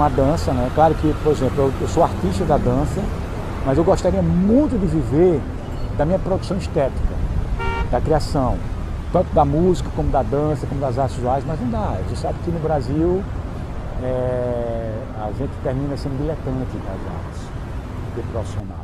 com a dança, né? Claro que, por exemplo, eu sou artista da dança, mas eu gostaria muito de viver da minha produção estética, da criação, tanto da música, como da dança, como das artes visuais, mas não dá. Você sabe que no Brasil a gente termina sendo diletante das artes, do que profissional.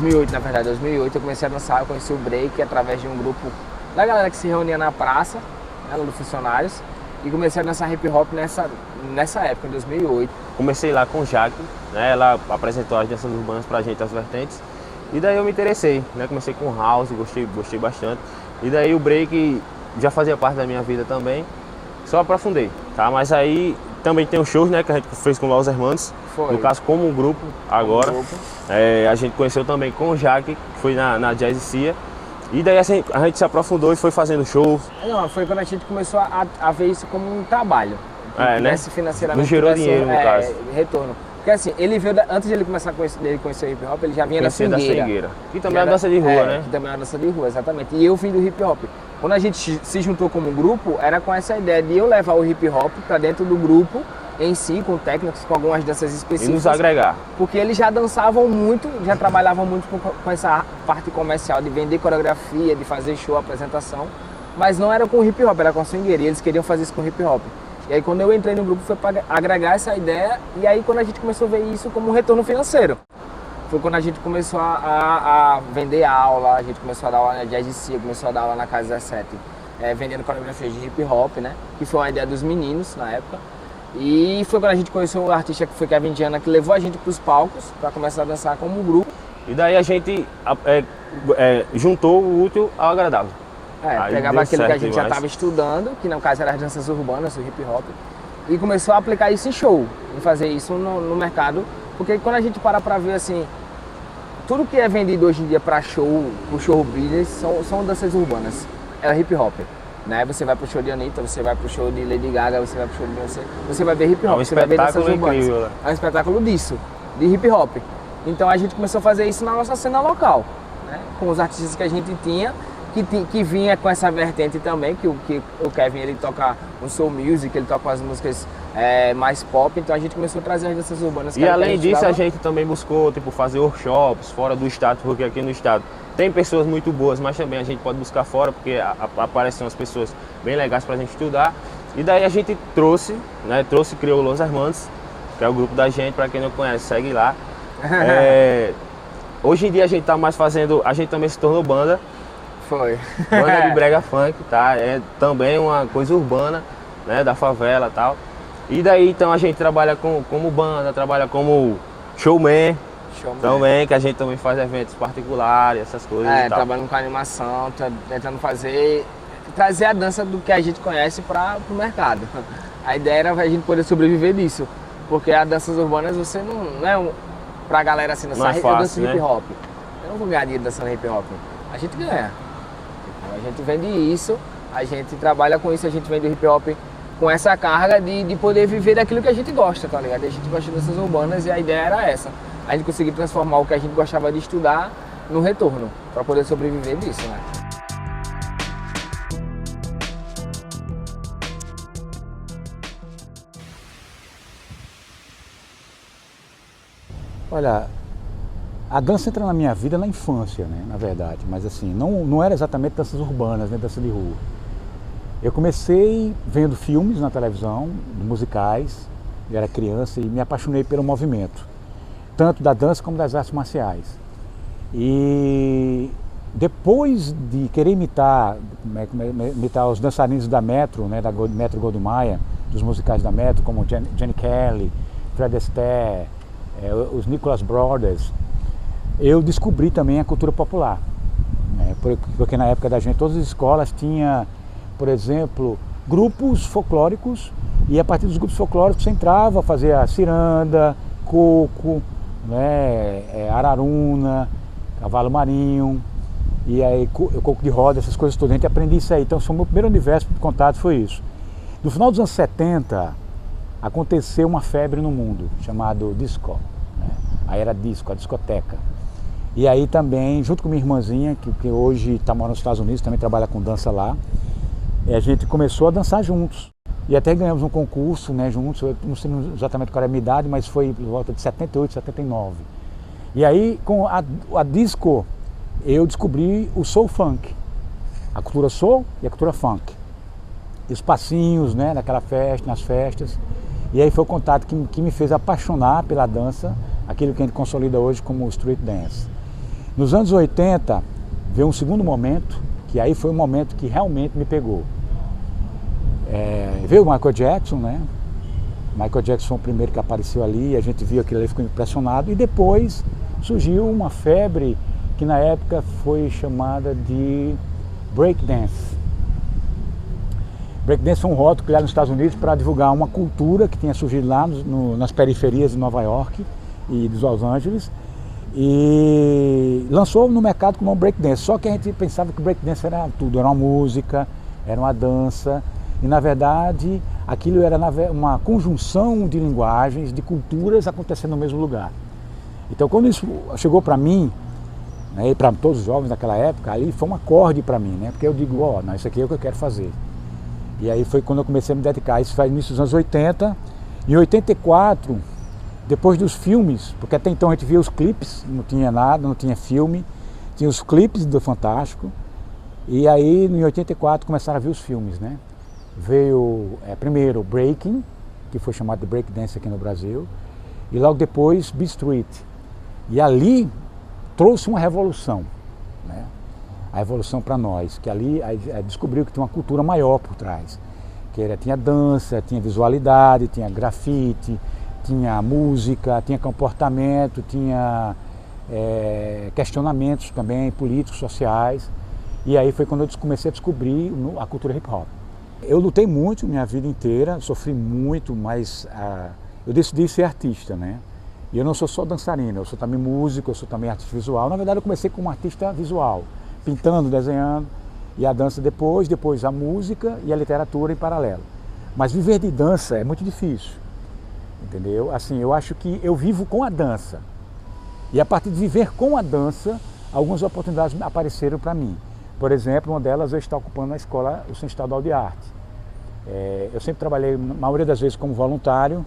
2008, na verdade, 2008 eu comecei a dançar, eu conheci o break através de um grupo da galera que se reunia na praça, né, dos funcionários, e comecei a dançar hip hop nessa época, em 2008. Comecei lá com o Jaque, né, ela apresentou as danças urbanas pra gente, as vertentes, e daí eu me interessei, né, comecei com house, gostei bastante, e daí o break já fazia parte da minha vida também, só aprofundei, tá, mas aí também tem os shows, né, que a gente fez com Los Hermanos, no caso como um grupo agora. A gente conheceu também com o Jaque, que foi na Jazz Cia. E daí assim, a gente se aprofundou e foi fazendo shows. Não, foi quando a gente começou a ver isso como um trabalho. Né? Financeiramente. Não gerou dinheiro, no caso. Retorno. Porque assim, ele veio, antes de ele começar a conhecer o hip hop, ele já vinha da swingueira. Que também é uma dança de rua, né? Que também é uma dança de rua, exatamente. E eu vim do hip hop. Quando a gente se juntou como grupo, era com essa ideia de eu levar o hip hop pra dentro do grupo em si, com técnicos, com algumas danças específicas. E nos agregar. Porque eles já dançavam muito, já trabalhavam muito com essa parte comercial de vender coreografia, de fazer show, apresentação. Mas não era com hip hop, era com swingueira. E eles queriam fazer isso com hip hop. E aí quando eu entrei no grupo foi para agregar essa ideia. E aí quando a gente começou a ver isso como um retorno financeiro. Foi quando a gente começou a vender aula, a gente começou a dar aula na Jazz Cia, começou a dar aula na Casa 17. Vendendo coreografias de hip hop, né? Que foi uma ideia dos meninos na época. E foi quando a gente conheceu um artista que foi Kevin Diana, que levou a gente para os palcos para começar a dançar como grupo. E daí a gente juntou o útil ao agradável. Pegava aquilo que a gente já estava estudando, que no caso eram as danças urbanas, o hip hop, e começou a aplicar isso em show, em fazer isso no mercado. Porque quando a gente para ver assim, tudo que é vendido hoje em dia para show, pro show business, são danças urbanas, é hip hop. Né? Você vai pro show de Anitta, você vai pro show de Lady Gaga, você vai pro show de Beyoncé, você vai ver hip hop, você vai ver danças urbanas. Incrível, né? É um espetáculo disso, de hip hop. Então a gente começou a fazer isso na nossa cena local, né? Com os artistas que a gente tinha, que vinha com essa vertente também, que o Kevin ele toca o soul music, ele toca as músicas mais pop, então a gente começou a trazer as danças urbanas. E além disso a gente também buscou fazer workshops fora do estado, porque aqui no estado tem pessoas muito boas, mas também a gente pode buscar fora, porque aparecem umas pessoas bem legais para a gente estudar. E daí a gente criou o Los Hermanos, que é o grupo da gente, para quem não conhece, segue lá. Hoje em dia a gente tá mais fazendo, a gente também se tornou banda. Foi. Banda de brega funk, tá? É também uma coisa urbana, né, da favela e tal. E daí então a gente trabalha como banda, trabalha como showman. Também, que a gente também faz eventos particulares, essas coisas e tal. Trabalhando com animação, tentando trazer a dança do que a gente conhece para o mercado. A ideia era a gente poder sobreviver disso, porque as danças urbanas você não é pra galera assim, não é fácil, eu danço hip hop. Eu não vou ganhar dinheiro dançando hip hop. A gente ganha. A gente vende isso, a gente trabalha com isso, a gente vende hip hop com essa carga de poder viver daquilo que a gente gosta, tá ligado? A gente gosta dessas urbanas e a ideia era essa. A gente conseguir transformar o que a gente gostava de estudar no retorno, para poder sobreviver disso, né? Olha, a dança entra na minha vida na infância, né, na verdade, mas assim, não era exatamente danças urbanas, né, dança de rua. Eu comecei vendo filmes na televisão, musicais, eu era criança e me apaixonei pelo movimento, tanto da dança como das artes marciais. E depois de querer imitar os dançarinos da Metro, né, da Metro Goldwyn Mayer, dos musicais da Metro, como Jenny Kelly, Fred Astaire, os Nicholas Brothers, eu descobri também a cultura popular, né, porque na época da gente todas as escolas tinham, por exemplo, grupos folclóricos, e a partir dos grupos folclóricos você entrava a fazer a ciranda, coco, né, araruna, cavalo marinho, e aí coco de roda, essas coisas todas. A gente aprende isso aí. Então, o meu primeiro universo de contato foi isso. No final dos anos 70, aconteceu uma febre no mundo, chamado disco, né? Aí era disco, a discoteca. E aí também, junto com minha irmãzinha, que hoje está morando nos Estados Unidos, também trabalha com dança lá, a gente começou a dançar juntos. E até ganhamos um concurso, né, juntos, eu não sei exatamente qual era a minha idade, mas foi por volta de 78, 79. E aí, com a disco, eu descobri o soul funk, a cultura soul e a cultura funk. E os passinhos, né, naquela festa, nas festas. E aí foi o contato que me fez apaixonar pela dança, aquilo que a gente consolida hoje como street dance. Nos anos 80, veio um segundo momento, que aí foi um momento que realmente me pegou. Veio o Michael Jackson, né? Michael Jackson foi o primeiro que apareceu ali, a gente viu aquilo ali, ficou impressionado. E depois surgiu uma febre que na época foi chamada de breakdance. Breakdance foi um rótulo criado nos Estados Unidos para divulgar uma cultura que tinha surgido lá nas periferias de Nova York e de Los Angeles, e lançou no mercado como um breakdance. Só que a gente pensava que o breakdance era tudo, era uma música, era uma dança, e na verdade aquilo era uma conjunção de linguagens, de culturas acontecendo no mesmo lugar. Então quando isso chegou para mim, né, e para todos os jovens daquela época, ali foi um acorde para mim, né, porque eu digo, não, isso aqui é o que eu quero fazer. E aí foi quando eu comecei a me dedicar. Isso foi no início dos anos 80. Em 84, depois dos filmes, porque até então a gente via os clipes, não tinha nada, não tinha filme, tinha os clipes do Fantástico. E aí em 84 começaram a vir os filmes, né? Veio primeiro Breaking, que foi chamado de Breakdance aqui no Brasil, e logo depois Beat Street. E ali trouxe uma revolução, né? A evolução para nós, que ali descobriu que tinha uma cultura maior por trás, que tinha dança, tinha visualidade, tinha grafite, tinha música, tinha comportamento, tinha questionamentos também políticos, sociais, e aí foi quando eu comecei a descobrir a cultura hip hop. Eu lutei muito minha vida inteira, sofri muito, mas eu decidi ser artista, né? E eu não sou só dançarino, eu sou também músico, eu sou também artista visual. Na verdade eu comecei como artista visual, pintando, desenhando, e a dança depois a música e a literatura em paralelo. Mas viver de dança é muito difícil, entendeu? Assim, eu acho que eu vivo com a dança. E a partir de viver com a dança, algumas oportunidades apareceram para mim. Por exemplo, uma delas eu estou ocupando na escola, o Centro Estadual de Arte. Eu sempre trabalhei, na maioria das vezes, como voluntário,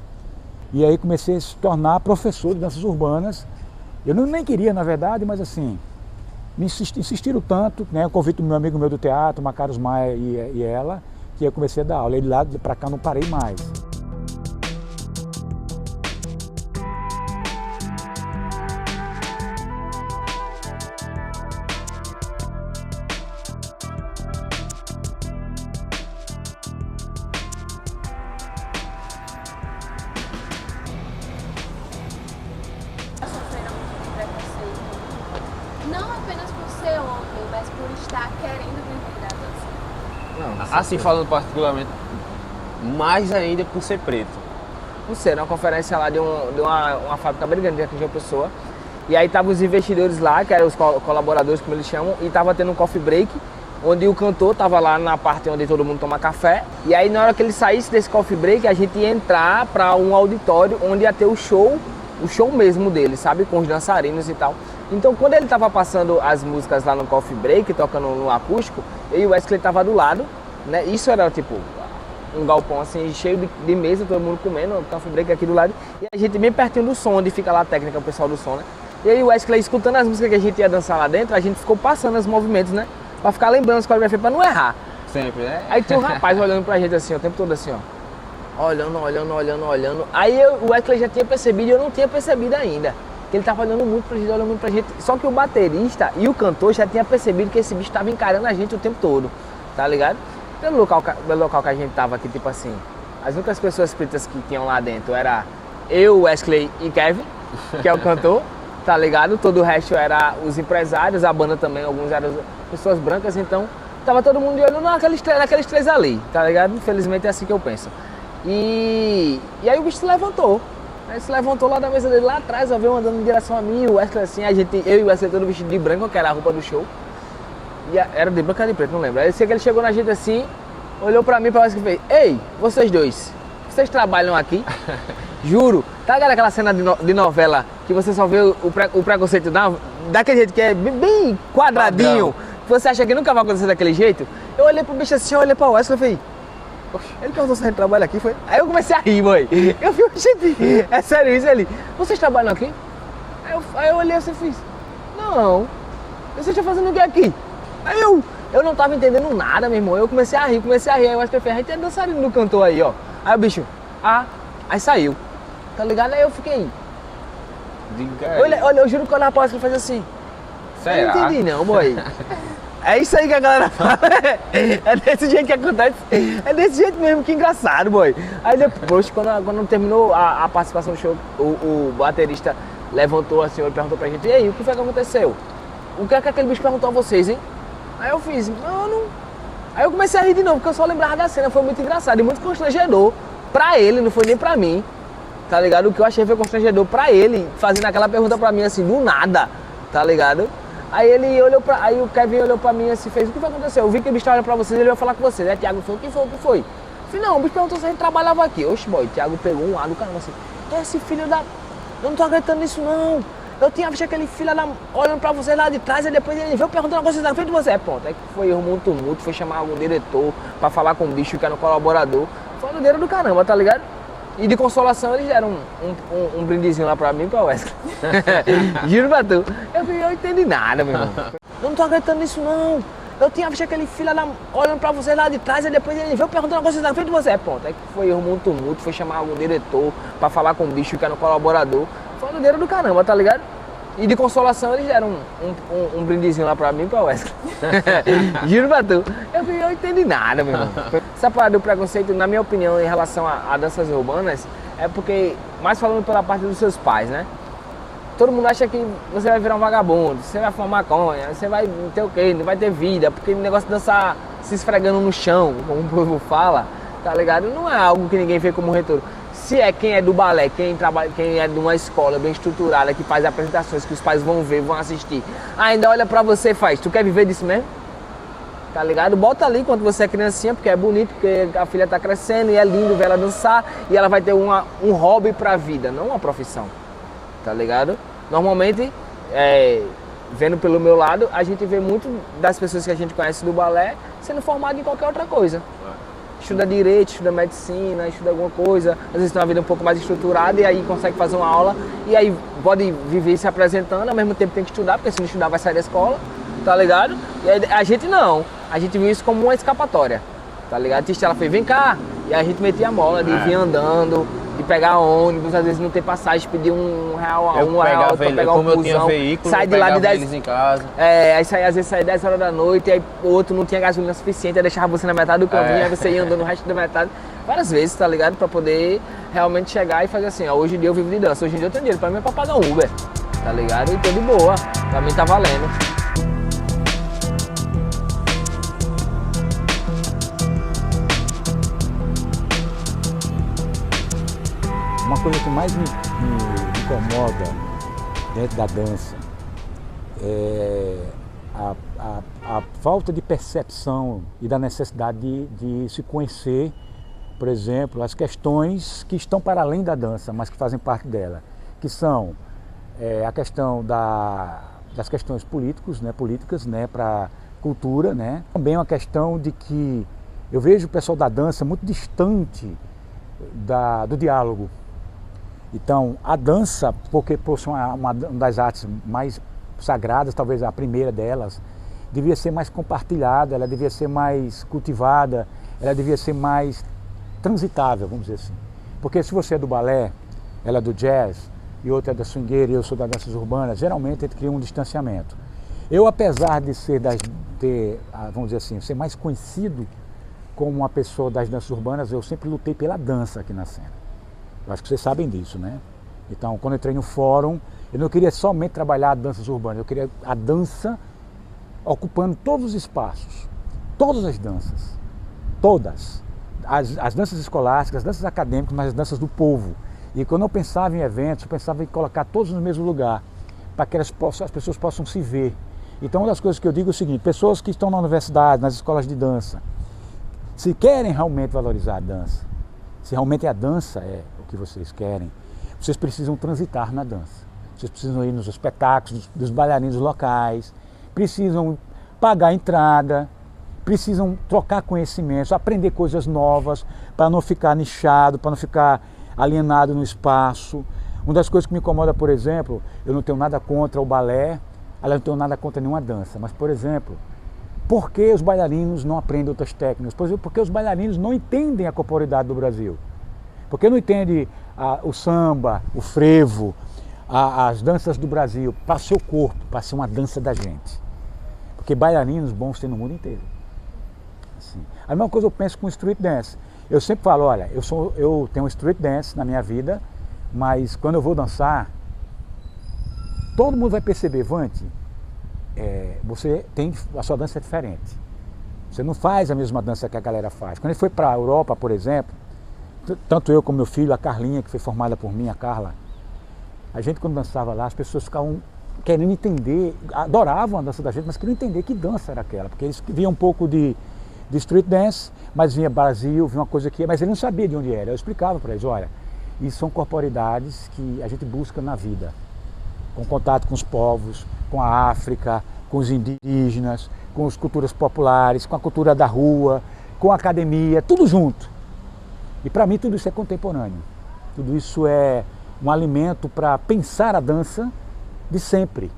e aí comecei a se tornar professor de danças urbanas. Eu nem queria, na verdade, mas assim, me insistiram tanto, né, o convite do meu amigo do teatro, Macaros Maia e ela, que eu comecei a dar aula. E de lá para cá não parei mais. Não apenas por ser homem, mas por estar querendo viver da dança. Não, assim falando particularmente, mais ainda por ser preto. Por ser uma conferência lá de uma fábrica americana aqui de uma pessoa. E aí estavam os investidores lá, que eram os colaboradores, como eles chamam, e estava tendo um coffee break, onde o cantor estava lá na parte onde todo mundo toma café. E aí na hora que ele saísse desse coffee break, a gente ia entrar para um auditório onde ia ter o show mesmo dele, sabe? Com os dançarinos e tal. Então quando ele estava passando as músicas lá no coffee break, tocando no acústico, eu e o Wesley estava do lado, né? Isso era tipo um galpão assim, cheio de mesa, todo mundo comendo, o coffee break aqui do lado. E a gente bem pertinho do som, onde fica lá a técnica, o pessoal do som, né? E aí o Wesley, escutando as músicas que a gente ia dançar lá dentro, a gente ficou passando os movimentos, né? Pra ficar lembrando as coreografias, pra não errar. Sempre, né? Aí tinha um rapaz olhando pra gente assim, o tempo todo assim, ó. Olhando. Aí o Wesley já tinha percebido e eu não tinha percebido ainda. Que ele tava olhando muito pra gente, Só que o baterista e o cantor já tinha percebido que esse bicho tava encarando a gente o tempo todo, tá ligado? Pelo local que a gente tava aqui, tipo assim, as únicas pessoas pretas que tinham lá dentro era eu, Wesley e Kevin, que é o cantor, tá ligado? Todo o resto era os empresários, a banda também, alguns eram pessoas brancas, então tava todo mundo de olho naqueles três ali, tá ligado? Infelizmente é assim que eu penso. E aí o bicho se levantou. Aí se levantou lá da mesa dele, lá atrás, ó, veio andando em direção a mim, o Wesley assim, eu e o Wesley todo vestido de branco, que era a roupa do show. E era de branco ou de preto, não lembro. Aí eu sei que ele chegou na gente assim, olhou pra mim e parece que fez: ei, vocês dois, vocês trabalham aqui? Juro. Tá ligado aquela cena de novela que você só vê o preconceito daquele jeito que é bem quadradinho, que você acha que nunca vai acontecer daquele jeito? Eu olhei pro bicho assim, eu olhei pra Wesley e falei: ele perguntou se a gente trabalha aqui, foi? Aí eu comecei a rir, mãe. Eu falei: gente, é sério isso? Ele: vocês trabalham aqui? Aí eu olhei assim e fiz: não, vocês estão fazendo o que aqui? Aí eu não tava entendendo nada, meu irmão. Eu comecei a rir. Aí eu acho que a gente é dançarino no cantor aí, ó. Aí o bicho, aí saiu. Tá ligado? Aí eu fiquei. Olha, eu juro que eu olhava pra ele faz assim. Será? Eu não entendi não, boy. É isso aí que a galera fala. É desse jeito que acontece. É desse jeito mesmo, que engraçado, boy. Aí depois, quando terminou a participação do show, o baterista levantou assim, ele perguntou pra gente: e aí, o que foi que aconteceu? O que é que aquele bicho perguntou a vocês, hein? Aí eu fiz: mano. Aí eu comecei a rir de novo, porque eu só lembrava da cena. Foi muito engraçado e muito constrangedor pra ele, não foi nem pra mim. Tá ligado? O que eu achei foi constrangedor pra ele, fazendo aquela pergunta pra mim assim, do nada. Tá ligado? Aí aí o Kevin olhou pra mim assim, fez: o que foi que aconteceu? Eu vi que o bicho tá olhando pra vocês, ele veio falar com vocês, né? Thiago falou: o que foi? Eu falei: não, o bicho perguntou se a gente trabalhava aqui. Oxe, boy, Thiago pegou um ar do caramba assim: esse filho da... eu não tô acreditando nisso não. Eu tinha visto aquele filho olhando pra vocês lá de trás, e depois ele veio perguntando a vocês na frente de você. Pronto, aí foi arrumou um tumulto, foi chamar algum diretor pra falar com o bicho que era um colaborador. Foi uma doideira do caramba, tá ligado? E de consolação eles deram um brindezinho lá pra mim e pra Wesley. Juro pra tu. Eu não entendi nada, meu irmão. Eu não tô acreditando nisso não. Eu tinha visto aquele filho olhando pra vocês lá de trás, e depois ele veio perguntando a vocês na frente de você. Pronto, aí foi arrumou um tumulto, foi chamar algum diretor pra falar com o bicho que era um colaborador. Foi uma doideira do caramba, tá ligado? E de consolação eles deram um brindezinho lá pra mim e pra Wesley. Juro pra tu. Eu não entendi nada, meu irmão. Essa parada do preconceito, na minha opinião, em relação a danças urbanas, é porque, mais falando pela parte dos seus pais, né? Todo mundo acha que você vai virar um vagabundo, você vai fumar maconha, você vai ter o quê? Não vai ter vida, porque o negócio de dançar se esfregando no chão, como o povo fala, tá ligado? Não é algo que ninguém vê como retorno. Se é quem é do balé, quem é de uma escola bem estruturada, que faz apresentações, que os pais vão ver, vão assistir, ainda olha pra você e faz: tu quer viver disso mesmo? Tá ligado? Bota ali quando você é criancinha, porque é bonito, porque a filha tá crescendo e é lindo ver ela dançar, e ela vai ter um hobby pra vida, não uma profissão. Tá ligado? Normalmente, vendo pelo meu lado, a gente vê muito das pessoas que a gente conhece do balé sendo formado em qualquer outra coisa. Estuda direito, estuda medicina, estuda alguma coisa, às vezes tem uma vida um pouco mais estruturada e aí consegue fazer uma aula e aí pode viver se apresentando, ao mesmo tempo tem que estudar, porque se não estudar vai sair da escola, tá ligado? E aí, a gente não, a gente viu isso como uma escapatória, tá ligado? A Tistia, ela fez: vem cá, e aí a gente metia a mola de vir andando, de pegar ônibus, às vezes não ter passagem, pedir R$1 pra pegar um busão, sai de lá de 10 em casa. Aí às vezes saía 10 horas da noite, aí o outro não tinha gasolina suficiente, aí deixava você na metade do caminho, aí você ia andando o resto da metade, várias vezes, tá ligado? Pra poder realmente chegar e fazer assim: ó, hoje em dia eu vivo de dança, hoje em dia eu tenho dinheiro, pra mim é pra pagar um Uber, tá ligado? E tô de boa, pra mim tá valendo. Uma coisa que mais me incomoda dentro da dança é a falta de percepção e da necessidade de se conhecer, por exemplo, as questões que estão para além da dança, mas que fazem parte dela, que são a questão das questões políticas, né, para a cultura, né? Também uma questão de que eu vejo o pessoal da dança muito distante do diálogo. Então, a dança, porque por ser uma das artes mais sagradas, talvez a primeira delas, devia ser mais compartilhada, ela devia ser mais cultivada, ela devia ser mais transitável, vamos dizer assim. Porque se você é do balé, ela é do jazz, e outra é da swingueira, e eu sou das danças urbanas, geralmente a gente cria um distanciamento. Eu, apesar de vamos dizer assim, ser mais conhecido como uma pessoa das danças urbanas, eu sempre lutei pela dança aqui na cena. Eu acho que vocês sabem disso, né? Então, quando eu entrei no fórum, eu não queria somente trabalhar danças urbanas, eu queria a dança ocupando todos os espaços, todas as danças, todas. As danças escolásticas, as danças acadêmicas, mas as danças do povo. E quando eu pensava em eventos, eu pensava em colocar todos no mesmo lugar, para que as pessoas possam se ver. Então uma das coisas que eu digo é o seguinte, pessoas que estão na universidade, nas escolas de dança, se querem realmente valorizar a dança, se realmente a dança é o que vocês querem, vocês precisam transitar na dança. Vocês precisam ir nos espetáculos dos bailarinos locais, precisam pagar a entrada, precisam trocar conhecimentos, aprender coisas novas, para não ficar nichado, para não ficar alienado no espaço. Uma das coisas que me incomoda, por exemplo, eu não tenho nada contra o balé, eu não tenho nada contra nenhuma dança, mas, por exemplo, por que os bailarinos não aprendem outras técnicas? Por exemplo, porque os bailarinos não entendem a corporeidade do Brasil. Porque não entendem o samba, o frevo, as danças do Brasil, para o seu corpo, para ser uma dança da gente. Porque bailarinos bons tem no mundo inteiro. Assim. A mesma coisa eu penso com street dance. Eu sempre falo, olha, eu tenho street dance na minha vida, mas quando eu vou dançar, todo mundo vai perceber, Vante, a sua dança é diferente. Você não faz a mesma dança que a galera faz. Quando ele foi para a Europa, por exemplo, tanto eu como meu filho, a Carlinha, que foi formada por mim, a Carla, a gente quando dançava lá, as pessoas ficavam querendo entender, adoravam a dança da gente, mas queriam entender que dança era aquela, porque eles viam um pouco de street dance, mas vinha Brasil, vinha uma coisa aqui, mas ele não sabia de onde era. Eu explicava para eles, olha, isso são corporeidades que a gente busca na vida, com contato com os povos, com a África, com os indígenas, com as culturas populares, com a cultura da rua, com a academia, tudo junto. E para mim tudo isso é contemporâneo. Tudo isso é um alimento para pensar a dança de sempre.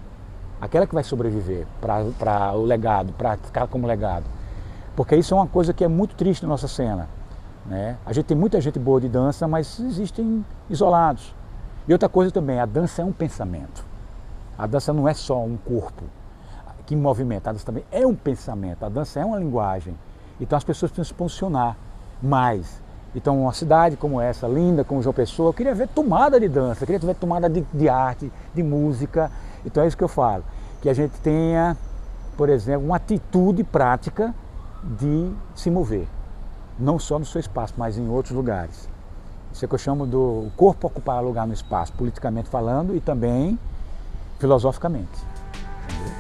Aquela que vai sobreviver para o legado, para ficar como legado. Porque isso é uma coisa que é muito triste na nossa cena. Né? A gente tem muita gente boa de dança, mas existem isolados. E outra coisa também, a dança é um pensamento. A dança não é só um corpo que movimenta, a dança também é um pensamento, a dança é uma linguagem. Então as pessoas precisam se posicionar mais. Então uma cidade como essa, linda como João Pessoa, eu queria ver tomada de dança, eu queria ver tomada de arte, de música. Então é isso que eu falo, que a gente tenha, por exemplo, uma atitude prática de se mover. Não só no seu espaço, mas em outros lugares. Isso é que eu chamo do corpo ocupar lugar no espaço, politicamente falando e também filosoficamente. Entendeu?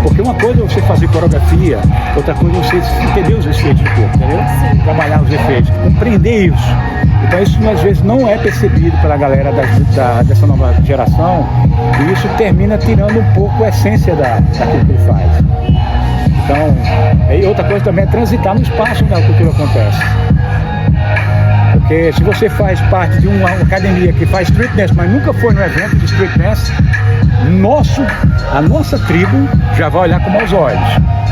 Porque uma coisa é você fazer coreografia, outra coisa é você entender os efeitos do corpo, entendeu? Sim. Trabalhar os efeitos, compreender isso. Então isso às vezes não é percebido pela galera dessa nova geração e isso termina tirando um pouco a essência daquilo que ele faz. Então, e outra coisa também é transitar no espaço onde a cultura acontece. Porque se você faz parte de uma academia que faz street dance, mas nunca foi no evento de street dance, a nossa tribo já vai olhar com maus olhos,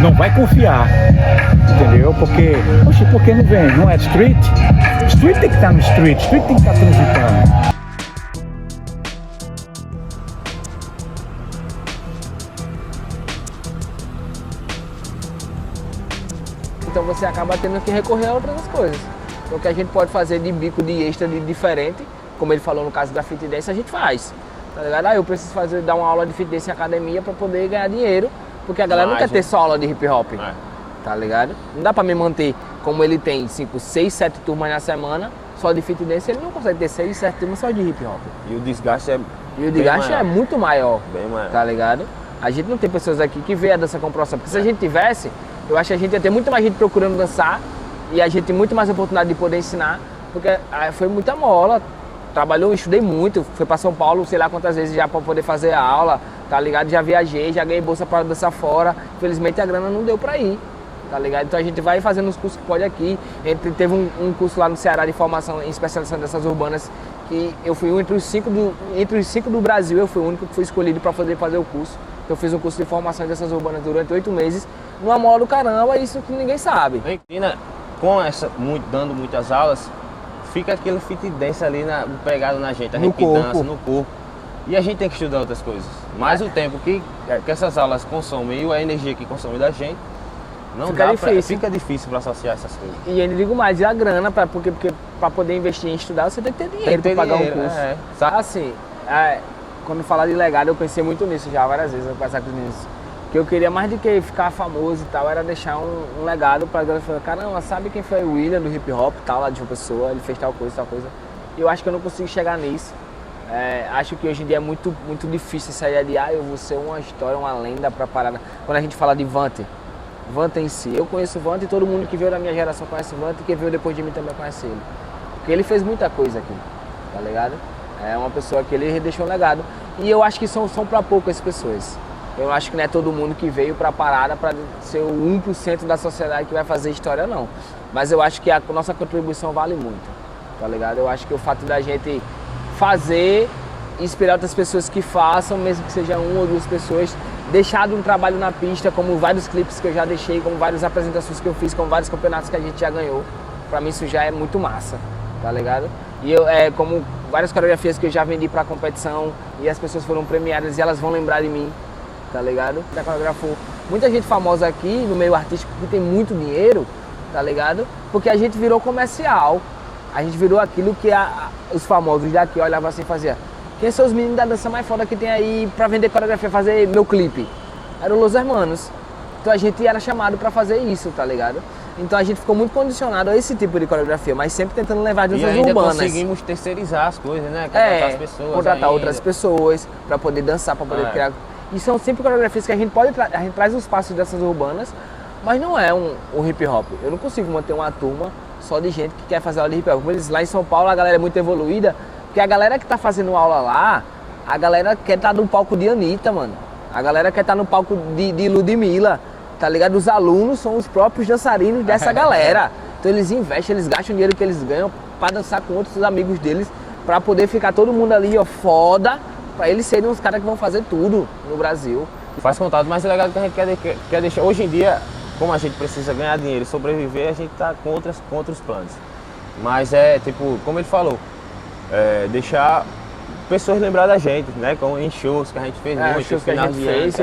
não vai confiar, entendeu? Porque, poxa, por que não vem? Não é street? Street tem que estar no street tem que estar transitando. Então você acaba tendo que recorrer a outras coisas. Então o que a gente pode fazer de bico, de extra, de diferente, como ele falou no caso da fit dance, a gente faz. Tá ligado? Eu preciso dar uma aula de fit dance em academia para poder ganhar dinheiro, porque a galera não quer ter só aula de hip hop. Tá ligado? Não dá para me manter como ele tem 5, 6, 7 turmas na semana, só de fit dance, ele não consegue ter 6, 7 turmas só de hip hop. E o desgaste é muito maior. Bem maior. Tá ligado? A gente não tem pessoas aqui que vê a dança como profissão, porque se a gente tivesse, eu acho que a gente ia ter muito mais gente procurando dançar e a gente tem muito mais oportunidade de poder ensinar, porque foi muita mola. Trabalhou, estudei muito, fui para São Paulo, sei lá quantas vezes já para poder fazer a aula, tá ligado? Já viajei, já ganhei bolsa para dançar fora. Infelizmente a grana não deu para ir, tá ligado? Então a gente vai fazendo os cursos que pode aqui. A gente teve um curso lá no Ceará de formação em especialização dessas urbanas, que eu fui entre os cinco do Brasil, eu fui o único que fui escolhido para poder fazer o curso. Então eu fiz um curso de formação dessas urbanas durante 8 meses, numa mola do caramba, isso que ninguém sabe. Dando muitas aulas, fica aquele fit dance ali pegado na gente, a no gente corpo. dança no corpo. E a gente tem que estudar outras coisas. Mas o tempo que essas aulas consomem e a energia que consome da gente, Não Fica dá difícil. fica difícil para associar essas coisas. E ainda digo mais, e a grana, porque para poder investir em estudar, você tem que ter dinheiro para pagar um curso. Assim, quando falar de legado, eu pensei muito nisso já várias vezes, eu conversar com os meninos. Que eu queria mais do que ficar famoso e tal, era deixar um legado pra galera falar, caramba, sabe quem foi o William do hip hop, tal, lá de uma pessoa, ele fez tal coisa. E eu acho que eu não consigo chegar nisso. Acho que hoje em dia é muito difícil sair ali, eu vou ser uma história, uma lenda pra parada. Quando a gente fala de Vante em si, eu conheço o Vante e todo mundo que veio da minha geração conhece o Vante e quem veio depois de mim também conhece ele. Porque ele fez muita coisa aqui, tá ligado? É uma pessoa que ele deixou um legado. E eu acho que são pra poucas pessoas. Eu acho que não é todo mundo que veio pra parada pra ser o 1% da sociedade que vai fazer história, não. Mas eu acho que a nossa contribuição vale muito, tá ligado? Eu acho que o fato da gente fazer, inspirar outras pessoas que façam, mesmo que seja uma ou duas pessoas, deixar de um trabalho na pista, como vários clipes que eu já deixei, como várias apresentações que eu fiz, como vários campeonatos que a gente já ganhou. Pra mim isso já é muito massa, tá ligado? E eu, como várias coreografias que eu já vendi pra competição e as pessoas foram premiadas e elas vão lembrar de mim, tá ligado? Já coreografou muita gente famosa aqui no meio artístico que tem muito dinheiro, tá ligado? Porque a gente virou comercial, a gente virou aquilo que os famosos daqui olhavam assim e faziam. Quem são os meninos da dança mais foda que tem aí pra vender coreografia, fazer meu clipe? Eram Los Hermanos. Então a gente era chamado pra fazer isso, tá ligado? Então a gente ficou muito condicionado a esse tipo de coreografia, mas sempre tentando levar de danças urbanas. E conseguimos terceirizar as coisas, né? Contratar as pessoas contratar outras pessoas pra poder dançar, pra poder criar. E são sempre coreografias que a gente traz os passos dessas urbanas, mas não é um hip hop. Eu não consigo manter uma turma só de gente que quer fazer aula de hip hop. Como eles, lá em São Paulo a galera é muito evoluída, porque a galera que tá fazendo aula lá, a galera quer estar no palco de Anitta, mano. A galera quer estar no palco de Ludmilla, tá ligado? Os alunos são os próprios dançarinos dessa galera. Então eles investem, eles gastam o dinheiro que eles ganham pra dançar com outros amigos deles, pra poder ficar todo mundo ali, ó, foda, pra eles serem os caras que vão fazer tudo no Brasil. Faz contato, mas o legal que a gente quer deixar. Hoje em dia, como a gente precisa ganhar dinheiro e sobreviver, a gente tá com outros planos. Mas tipo, como ele falou, deixar pessoas lembrar da gente, né? Como em shows que a gente fez, shows que a gente fez,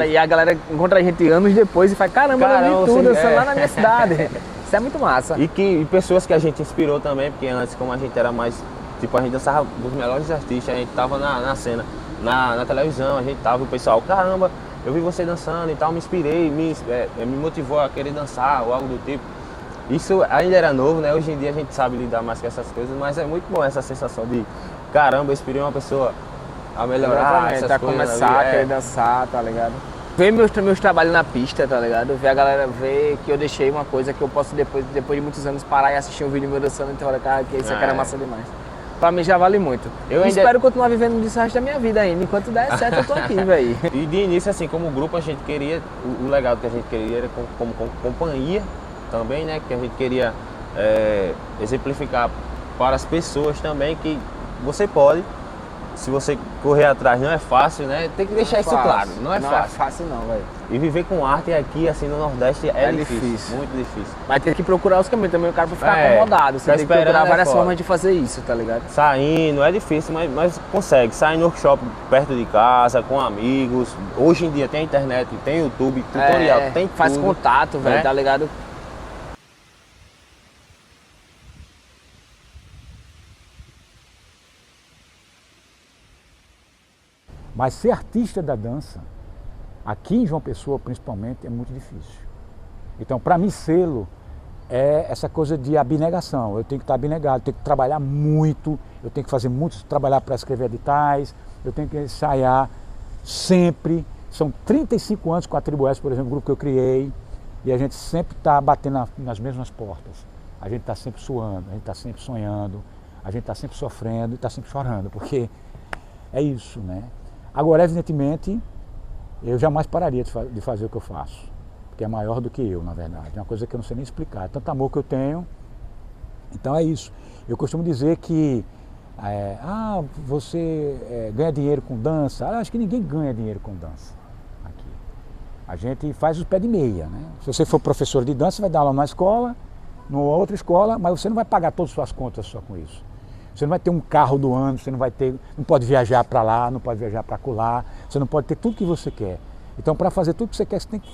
e a galera encontra a gente anos depois e fala, caramba, eu vi tudo, dançando lá na minha cidade. Isso é muito massa. E pessoas que a gente inspirou também, porque antes, como a gente era mais, tipo, a gente dançava dos melhores artistas, a gente tava na cena, na televisão, a gente tava, o pessoal, caramba, eu vi você dançando e tal, me inspirei, me motivou a querer dançar ou algo do tipo. Isso ainda era novo, né? Hoje em dia a gente sabe lidar mais com essas coisas, mas é muito bom essa sensação de, caramba, eu inspirei uma pessoa a melhorar essas a coisas. Começar a querer dançar, tá ligado? Ver meus trabalhos na pista, tá ligado? Ver a galera ver que eu deixei uma coisa que eu posso depois de muitos anos parar e assistir um vídeo meu dançando e ter hora, cara, que isso aqui era massa demais. Pra mim já vale muito. Eu espero continuar vivendo disso o resto da minha vida ainda. Enquanto der certo, eu tô aqui, velho. E de início, assim, como grupo, a gente queria, o legado que a gente queria era como companhia também, né? Que a gente queria exemplificar para as pessoas também que você pode, se você correr atrás, não é fácil, né? Tem que deixar isso claro, não é fácil. Não é fácil não, velho. E viver com arte aqui, assim, no Nordeste é difícil, muito difícil. Mas tem que procurar os caminhos também, o cara pra ficar acomodado. Você tem que procurar várias formas de fazer isso, tá ligado? Saindo, é difícil, mas consegue. Sai no workshop perto de casa, com amigos. Hoje em dia tem a internet, tem YouTube, tutorial, tem tudo. Faz contato, velho, tá ligado? Mas ser artista da dança, aqui em João Pessoa principalmente, é muito difícil. Então, para mim, sê-lo é essa coisa de abnegação. Eu tenho que estar abnegado, eu tenho que trabalhar muito, eu tenho que fazer muito, trabalhar para escrever editais, eu tenho que ensaiar sempre. São 35 anos com a Tribo S, por exemplo, o grupo que eu criei, e a gente sempre está batendo nas mesmas portas. A gente está sempre suando, a gente está sempre sonhando, a gente está sempre sofrendo e está sempre chorando, porque é isso, né? Agora, evidentemente, eu jamais pararia de fazer o que eu faço, porque é maior do que eu, na verdade. É uma coisa que eu não sei nem explicar. É tanto amor que eu tenho, então é isso. Eu costumo dizer que, você ganha dinheiro com dança. Eu acho que ninguém ganha dinheiro com dança aqui. A gente faz os pés de meia, né? Se você for professor de dança, você vai dar aula numa escola, numa outra escola, mas você não vai pagar todas as suas contas só com isso. Você não vai ter um carro do ano, você não pode viajar para lá, não pode viajar para acolá, você não pode ter tudo que você quer. Então, para fazer tudo que você quer, você tem que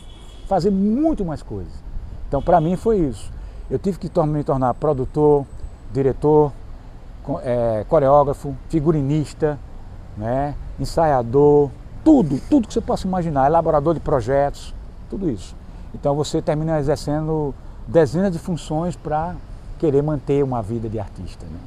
fazer muito mais coisas. Então, para mim foi isso. Eu tive que me tornar produtor, diretor, coreógrafo, figurinista, né, ensaiador, tudo que você possa imaginar, elaborador de projetos, tudo isso. Então você termina exercendo dezenas de funções para querer manter uma vida de artista, né?